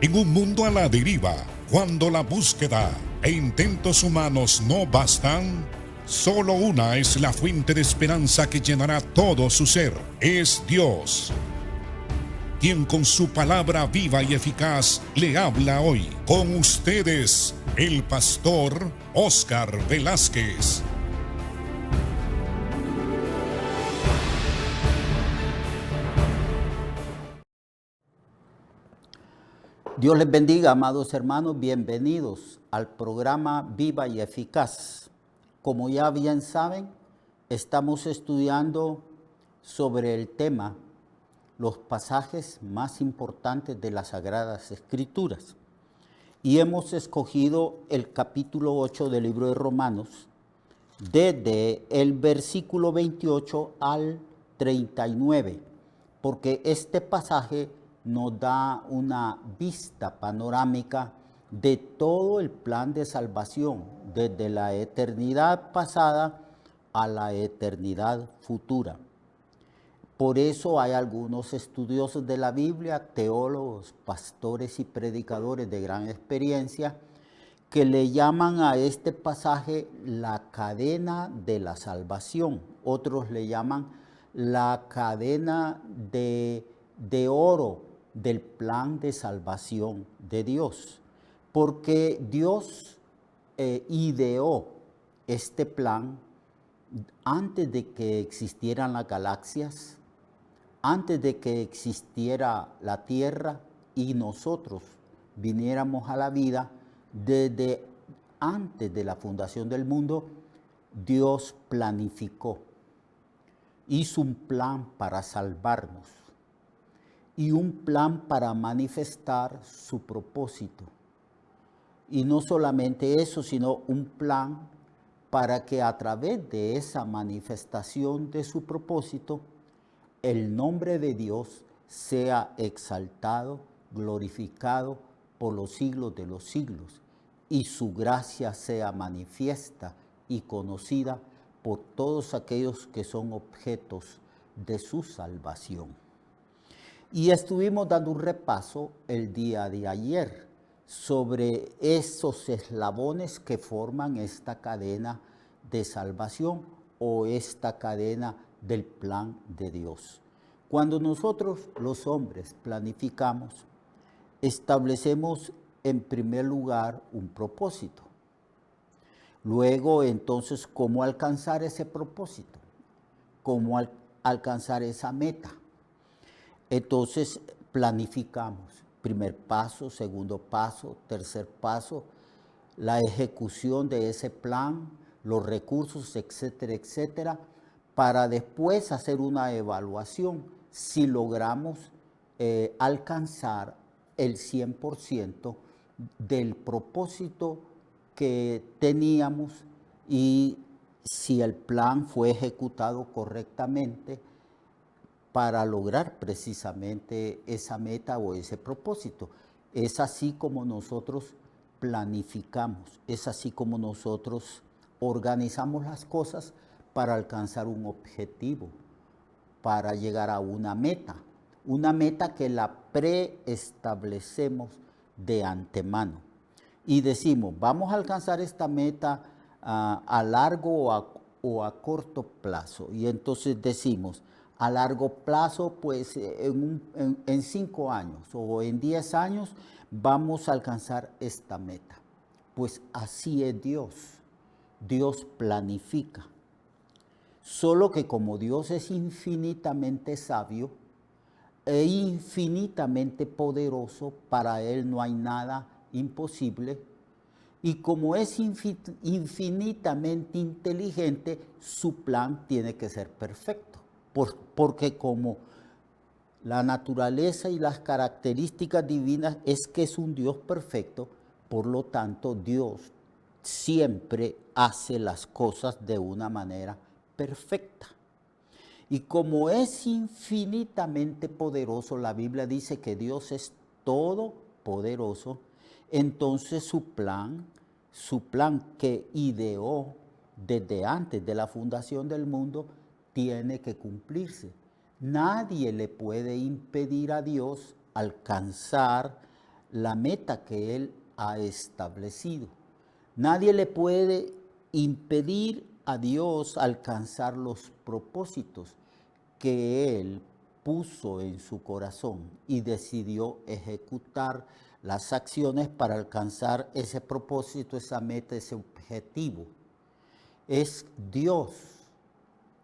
En un mundo a la deriva, cuando la búsqueda e intentos humanos no bastan, solo una es la fuente de esperanza que llenará todo su ser. Es Dios, quien con su palabra viva y eficaz le habla hoy. Con ustedes, el pastor Óscar Velázquez. Dios les bendiga, amados hermanos, bienvenidos al programa Viva y Eficaz. Como ya bien saben, estamos estudiando sobre el tema los pasajes más importantes de las Sagradas Escrituras. Y hemos escogido el capítulo 8 del libro de Romanos, desde el versículo 28 al 39, porque este pasaje nos da una vista panorámica de todo el plan de salvación, desde la eternidad pasada a la eternidad futura. Por eso hay algunos estudiosos de la Biblia, teólogos, pastores y predicadores de gran experiencia, que le llaman a este pasaje la cadena de la salvación. Otros le llaman la cadena de oro del plan de salvación de Dios. Porque Dios ideó este plan antes de que existieran las galaxias, antes de que existiera la tierra y nosotros viniéramos a la vida. Desde antes de la fundación del mundo, Dios planificó, hizo un plan para salvarnos y un plan para manifestar su propósito. Y no solamente eso, sino un plan para que a través de esa manifestación de su propósito, el nombre de Dios sea exaltado, glorificado por los siglos de los siglos, y su gracia sea manifiesta y conocida por todos aquellos que son objetos de su salvación. Y estuvimos dando un repaso el día de ayer sobre esos eslabones que forman esta cadena de salvación o esta cadena del plan de Dios. Cuando nosotros los hombres planificamos, establecemos en primer lugar un propósito. Luego, entonces, ¿cómo alcanzar ese propósito? ¿Cómo alcanzar esa meta? Entonces, planificamos. Primer paso, segundo paso, tercer paso, la ejecución de ese plan, los recursos, etcétera, etcétera, para después hacer una evaluación si logramos alcanzar el 100% del propósito que teníamos y si el plan fue ejecutado correctamente para lograr precisamente esa meta o ese propósito. Es así como nosotros planificamos, es así como nosotros organizamos las cosas para alcanzar un objetivo, para llegar a una meta que la preestablecemos de antemano. Y decimos, vamos a alcanzar esta meta a largo o a corto plazo. Y entonces decimos, a largo plazo, pues en 5 años o en 10 años vamos a alcanzar esta meta. Pues así es Dios. Dios planifica. Solo que como Dios es infinitamente sabio e infinitamente poderoso, para Él no hay nada imposible. Y como es infinitamente inteligente, su plan tiene que ser perfecto. Porque como la naturaleza y las características divinas es que es un Dios perfecto, por lo tanto Dios siempre hace las cosas de una manera perfecta. Y como es infinitamente poderoso, la Biblia dice que Dios es todopoderoso, entonces su plan que ideó desde antes de la fundación del mundo, tiene que cumplirse. Nadie le puede impedir a Dios alcanzar la meta que Él ha establecido. Nadie le puede impedir a Dios alcanzar los propósitos que Él puso en su corazón y decidió ejecutar las acciones para alcanzar ese propósito, esa meta, ese objetivo. Es Dios.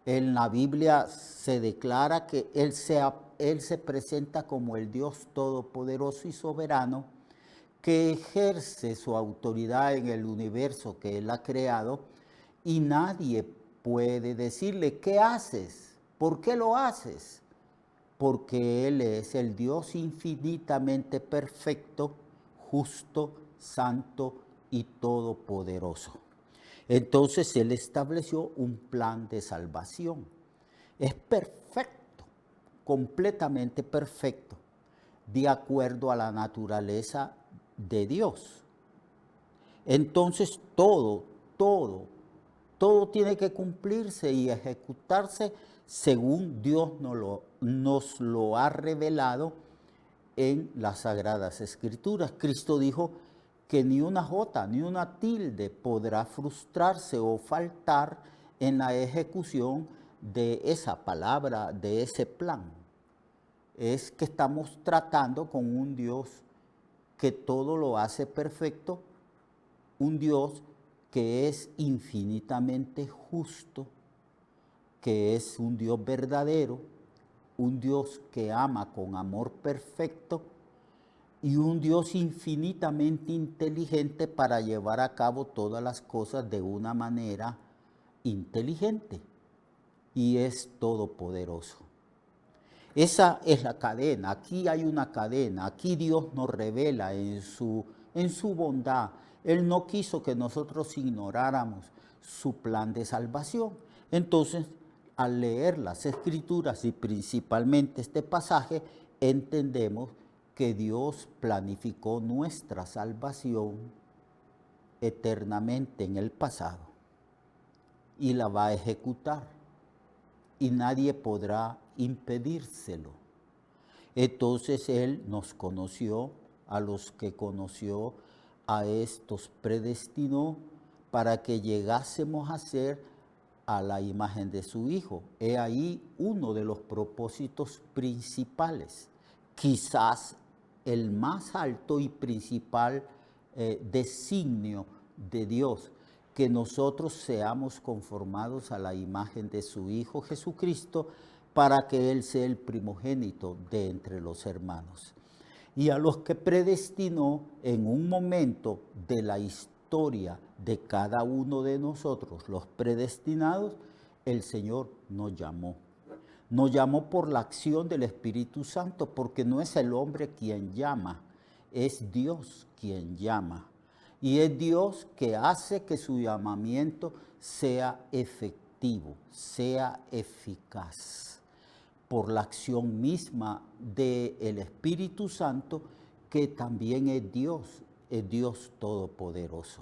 En la Biblia se declara que Él se presenta como el Dios todopoderoso y soberano que ejerce su autoridad en el universo que Él ha creado y nadie puede decirle, ¿qué haces? ¿Por qué lo haces? Porque Él es el Dios infinitamente perfecto, justo, santo y todopoderoso. Entonces Él estableció un plan de salvación. Es perfecto, completamente perfecto, de acuerdo a la naturaleza de Dios. Entonces todo tiene que cumplirse y ejecutarse según Dios nos lo ha revelado en las Sagradas Escrituras. Cristo dijo que ni una jota ni una tilde podrá frustrarse o faltar en la ejecución de esa palabra, de ese plan. Es que estamos tratando con un Dios que todo lo hace perfecto, un Dios que es infinitamente justo, que es un Dios verdadero, un Dios que ama con amor perfecto y un Dios infinitamente inteligente para llevar a cabo todas las cosas de una manera inteligente, y es todopoderoso. Esa es la cadena, aquí hay una cadena, aquí Dios nos revela en su bondad. Él no quiso que nosotros ignoráramos su plan de salvación. Entonces, al leer las Escrituras y principalmente este pasaje, entendemos que Dios planificó nuestra salvación eternamente en el pasado y la va a ejecutar y nadie podrá impedírselo. Entonces Él nos conoció, a los que conoció, a estos predestinó para que llegásemos a ser a la imagen de su Hijo. He ahí uno de los propósitos principales, quizás el más alto y principal designio de Dios, que nosotros seamos conformados a la imagen de su Hijo Jesucristo, para que Él sea el primogénito de entre los hermanos. Y a los que predestinó en un momento de la historia de cada uno de nosotros, los predestinados, el Señor nos llamó. Nos llamó por la acción del Espíritu Santo, porque no es el hombre quien llama, es Dios quien llama. Y es Dios que hace que su llamamiento sea efectivo, sea eficaz, por la acción misma del Espíritu Santo, que también es Dios todopoderoso.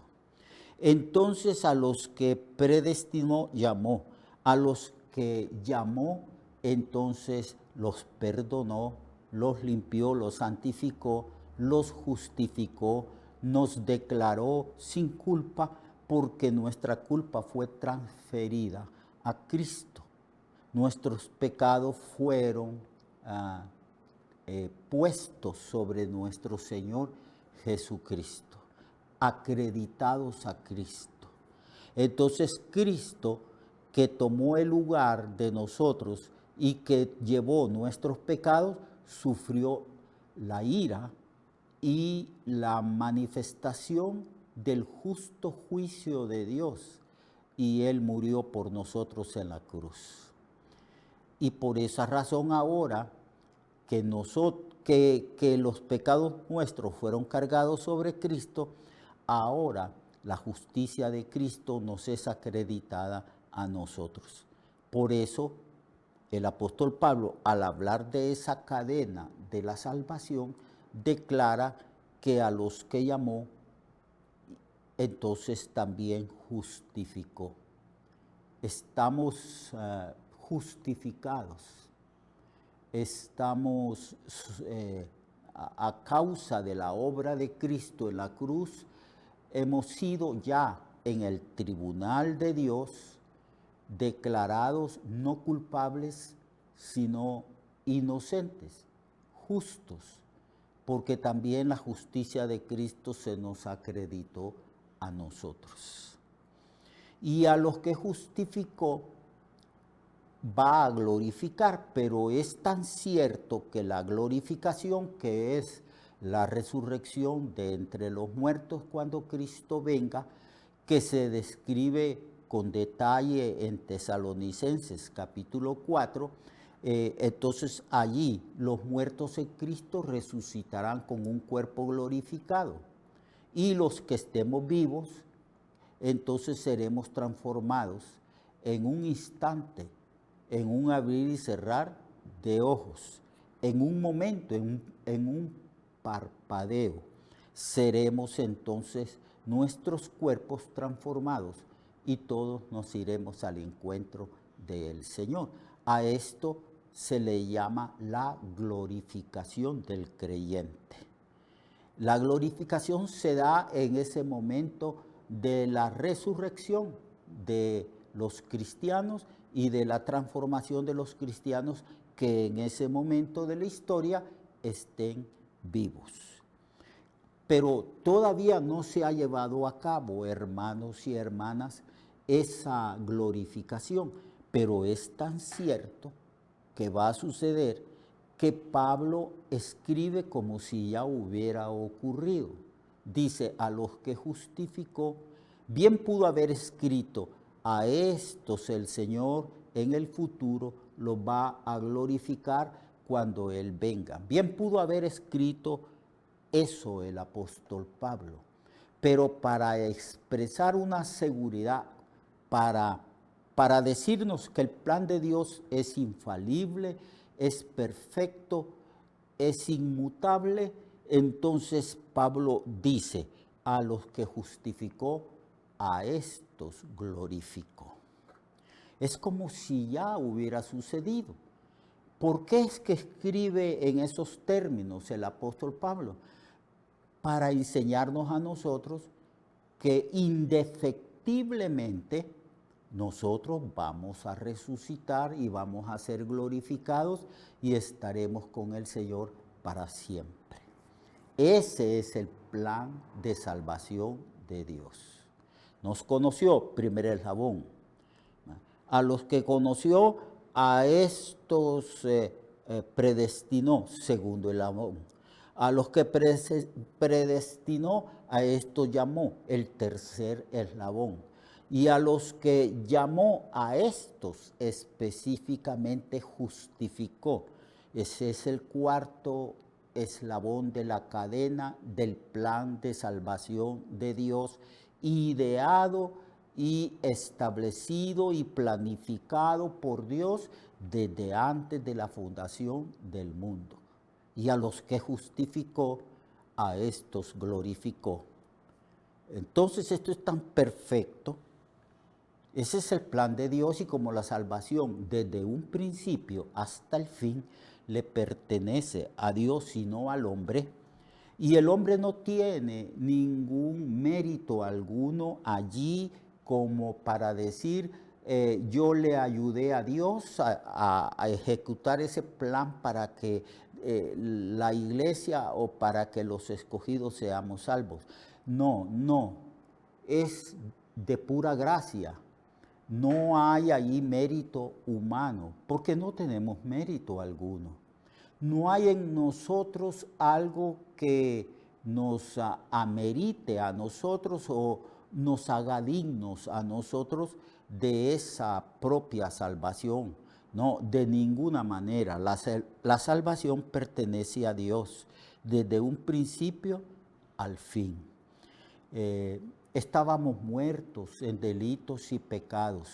Entonces a los que predestinó, llamó. A los que llamó, entonces los perdonó, los limpió, los santificó, los justificó, nos declaró sin culpa, porque nuestra culpa fue transferida a Cristo. Nuestros pecados fueron puestos sobre nuestro Señor Jesucristo, acreditados a Cristo. Entonces Cristo, que tomó el lugar de nosotros y que llevó nuestros pecados, sufrió la ira y la manifestación del justo juicio de Dios, y Él murió por nosotros en la cruz. Y por esa razón ahora que los pecados nuestros fueron cargados sobre Cristo, ahora la justicia de Cristo nos es acreditada a nosotros. Por eso el apóstol Pablo, al hablar de esa cadena de la salvación, declara que a los que llamó, entonces también justificó. Estamos justificados, estamos a causa de la obra de Cristo en la cruz, hemos sido ya en el tribunal de Dios declarados no culpables, sino inocentes, justos, porque también la justicia de Cristo se nos acreditó a nosotros. Y a los que justificó, va a glorificar, pero es tan cierto que la glorificación, que es la resurrección de entre los muertos cuando Cristo venga, que se describe con detalle en Tesalonicenses capítulo 4, entonces allí los muertos en Cristo resucitarán con un cuerpo glorificado y los que estemos vivos, entonces seremos transformados en un instante, en un abrir y cerrar de ojos, en un momento, en un parpadeo. Seremos entonces nuestros cuerpos transformados y todos nos iremos al encuentro del Señor. A esto se le llama la glorificación del creyente. La glorificación se da en ese momento de la resurrección de los cristianos y de la transformación de los cristianos que en ese momento de la historia estén vivos. Pero todavía no se ha llevado a cabo, hermanos y hermanas, esa glorificación. Pero es tan cierto que va a suceder que Pablo escribe como si ya hubiera ocurrido. Dice, a los que justificó, bien pudo haber escrito, a estos el Señor en el futuro los va a glorificar cuando Él venga. Bien pudo haber escrito eso el apóstol Pablo, pero para expresar una seguridad, para decirnos que el plan de Dios es infalible, es perfecto, es inmutable, entonces Pablo dice, a los que justificó, a estos glorificó. Es como si ya hubiera sucedido. ¿Por qué es que escribe en esos términos el apóstol Pablo? Para enseñarnos a nosotros que indefectiblemente nosotros vamos a resucitar y vamos a ser glorificados y estaremos con el Señor para siempre. Ese es el plan de salvación de Dios. Nos conoció, primer eslabón. A los que conoció, a estos predestinó, segundo eslabón. A los que predestinó, a estos llamó, el tercer eslabón. Y a los que llamó, a estos específicamente justificó. Ese es el cuarto eslabón de la cadena del plan de salvación de Dios, ideado y establecido y planificado por Dios desde antes de la fundación del mundo. Y a los que justificó, a estos glorificó. Entonces esto es tan perfecto. Ese es el plan de Dios, y como la salvación desde un principio hasta el fin le pertenece a Dios y no al hombre, y el hombre no tiene ningún mérito alguno allí como para decir yo le ayudé a Dios a ejecutar ese plan para que la iglesia o para que los escogidos seamos salvos. No, no, es de pura gracia. No hay ahí mérito humano, porque no tenemos mérito alguno. No hay en nosotros algo que nos amerite a nosotros o nos haga dignos a nosotros de esa propia salvación. No, de ninguna manera. La salvación pertenece a Dios desde un principio al fin. Estábamos muertos en delitos y pecados.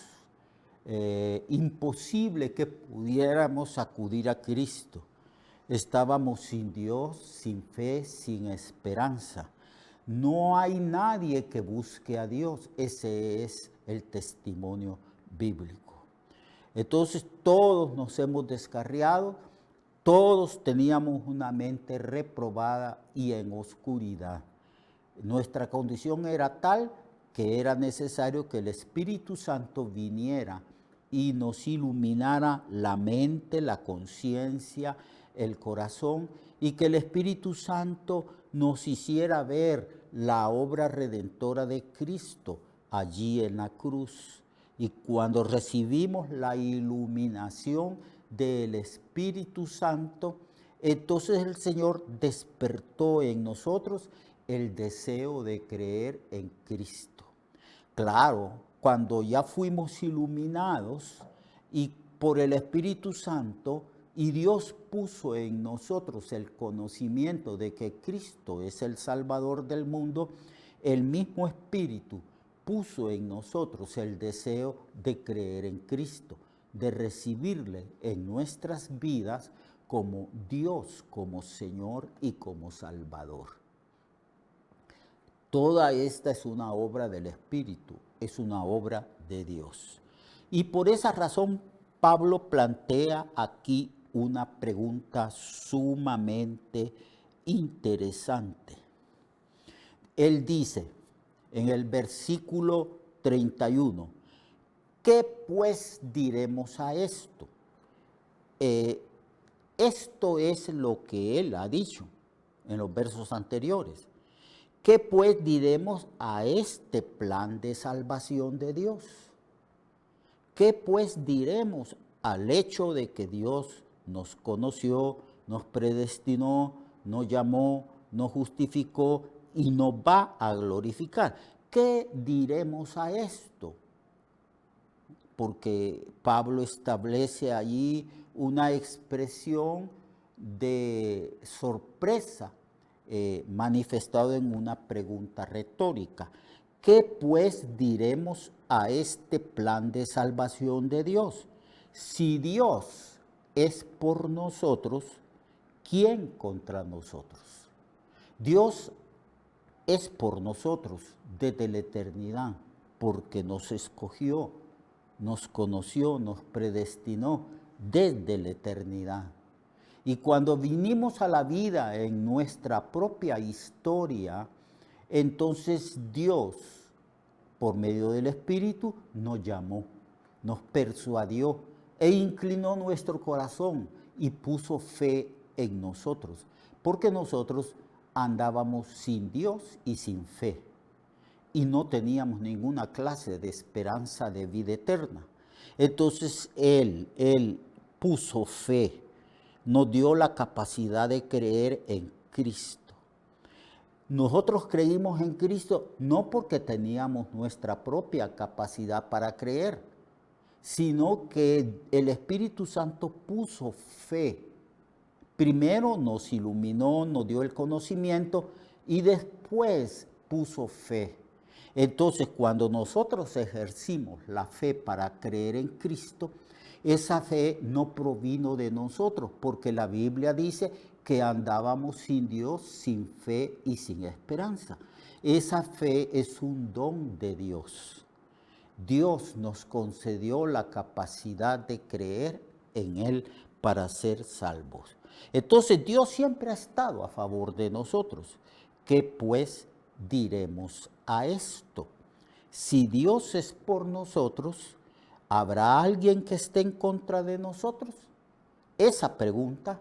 Imposible que pudiéramos acudir a Cristo. Estábamos sin Dios, sin fe, sin esperanza. No hay nadie que busque a Dios. Ese es el testimonio bíblico. Entonces todos nos hemos descarriado, Todos teníamos una mente reprobada y en oscuridad. Nuestra condición era tal que era necesario que el Espíritu Santo viniera y nos iluminara la mente, la conciencia, el corazón, y que el Espíritu Santo nos hiciera ver la obra redentora de Cristo allí en la cruz. Y cuando recibimos la iluminación del Espíritu Santo, entonces el Señor despertó en nosotros el deseo de creer en Cristo. Claro, cuando ya fuimos iluminados y por el Espíritu Santo, y Dios puso en nosotros el conocimiento de que Cristo es el Salvador del mundo, el mismo Espíritu puso en nosotros el deseo de creer en Cristo, de recibirle en nuestras vidas como Dios, como Señor y como Salvador. Toda esta es una obra del Espíritu, es una obra de Dios. Y por esa razón Pablo plantea aquí una pregunta sumamente interesante. Él dice en el versículo 31, ¿qué pues diremos a esto? Esto es lo que él ha dicho en los versos anteriores. ¿Qué pues diremos a este plan de salvación de Dios? ¿Qué pues diremos al hecho de que Dios nos conoció, nos predestinó, nos llamó, nos justificó y nos va a glorificar? ¿Qué diremos a esto? Porque Pablo establece allí una expresión de sorpresa manifestado en una pregunta retórica. ¿Qué pues diremos a este plan de salvación de Dios? Si Dios es por nosotros, ¿quién contra nosotros? Dios es por nosotros desde la eternidad, porque nos escogió, nos conoció, nos predestinó desde la eternidad. Y cuando vinimos a la vida en nuestra propia historia, entonces Dios, por medio del Espíritu, nos llamó, nos persuadió e inclinó nuestro corazón y puso fe en nosotros, porque nosotros andábamos sin Dios y sin fe, y no teníamos ninguna clase de esperanza de vida eterna. Entonces Él puso fe, nos dio la capacidad de creer en Cristo. Nosotros creímos en Cristo no porque teníamos nuestra propia capacidad para creer, sino que el Espíritu Santo puso fe. Primero nos iluminó, nos dio el conocimiento y después puso fe. Entonces, cuando nosotros ejercimos la fe para creer en Cristo, esa fe no provino de nosotros, porque la Biblia dice que andábamos sin Dios, sin fe y sin esperanza. Esa fe es un don de Dios. Dios nos concedió la capacidad de creer en Él para ser salvos. Entonces Dios siempre ha estado a favor de nosotros. ¿Qué pues diremos a esto? Si Dios es por nosotros, ¿habrá alguien que esté en contra de nosotros? Esa pregunta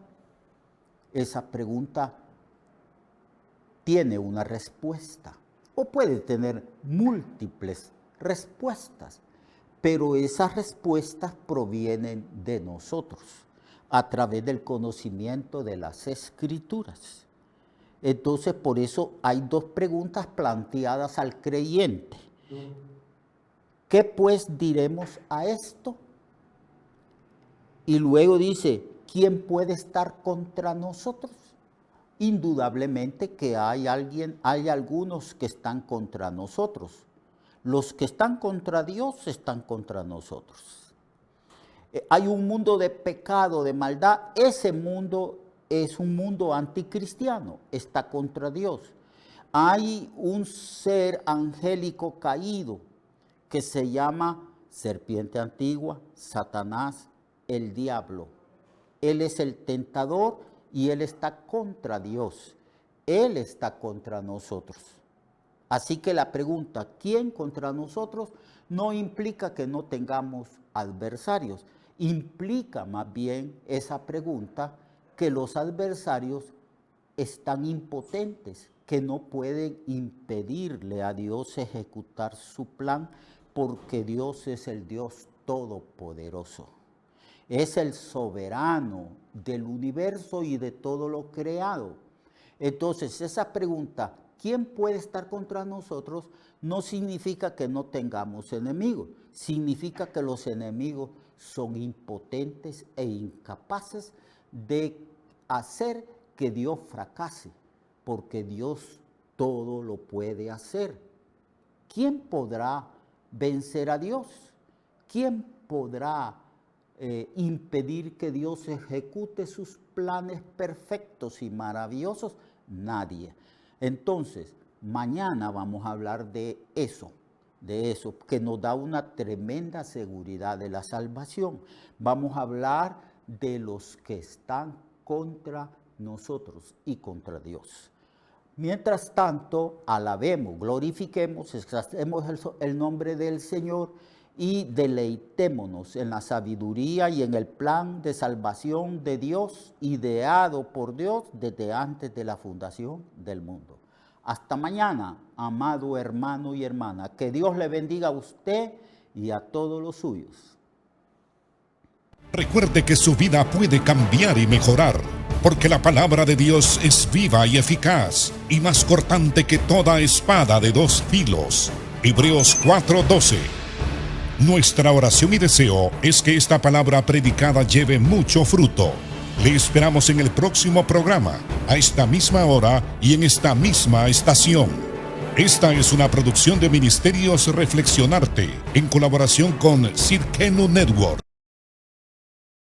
tiene una respuesta o puede tener múltiples respuestas, pero esas respuestas provienen de nosotros a través del conocimiento de las Escrituras. Entonces, por eso hay dos preguntas planteadas al creyente. ¿Qué pues diremos a esto? Y luego dice, ¿quién puede estar contra nosotros? Indudablemente que hay algunos que están contra nosotros. Los que están contra Dios están contra nosotros. Hay un mundo de pecado, de maldad. Ese mundo es un mundo anticristiano, está contra Dios. Hay un ser angélico caído que se llama serpiente antigua, Satanás, el diablo. Él es el tentador y él está contra Dios. Él está contra nosotros. Así que la pregunta, ¿quién contra nosotros? No implica que no tengamos adversarios. Implica más bien esa pregunta que los adversarios están impotentes, que no pueden impedirle a Dios ejecutar su plan, porque Dios es el Dios todopoderoso. Es el soberano del universo y de todo lo creado. Entonces, esa pregunta, ¿quién puede estar contra nosotros? No significa que no tengamos enemigos. Significa que los enemigos son impotentes e incapaces de hacer que Dios fracase, porque Dios todo lo puede hacer. ¿Quién podrá vencer a Dios? ¿Quién podrá impedir que Dios ejecute sus planes perfectos y maravillosos? Nadie. Entonces, mañana vamos a hablar de eso, que nos da una tremenda seguridad de la salvación. Vamos a hablar de los que están contra nosotros y contra Dios. Mientras tanto, alabemos, glorifiquemos, exaltemos el nombre del Señor y deleitémonos en la sabiduría y en el plan de salvación de Dios, ideado por Dios desde antes de la fundación del mundo. Hasta mañana, amado hermano y hermana. Que Dios le bendiga a usted y a todos los suyos. Recuerde que su vida puede cambiar y mejorar, porque la palabra de Dios es viva y eficaz, y más cortante que toda espada de dos filos. Hebreos 4:12. Nuestra oración y deseo es que esta palabra predicada lleve mucho fruto. Le esperamos en el próximo programa, a esta misma hora y en esta misma estación. Esta es una producción de Ministerios Reflexionarte, en colaboración con Sirkenu Network.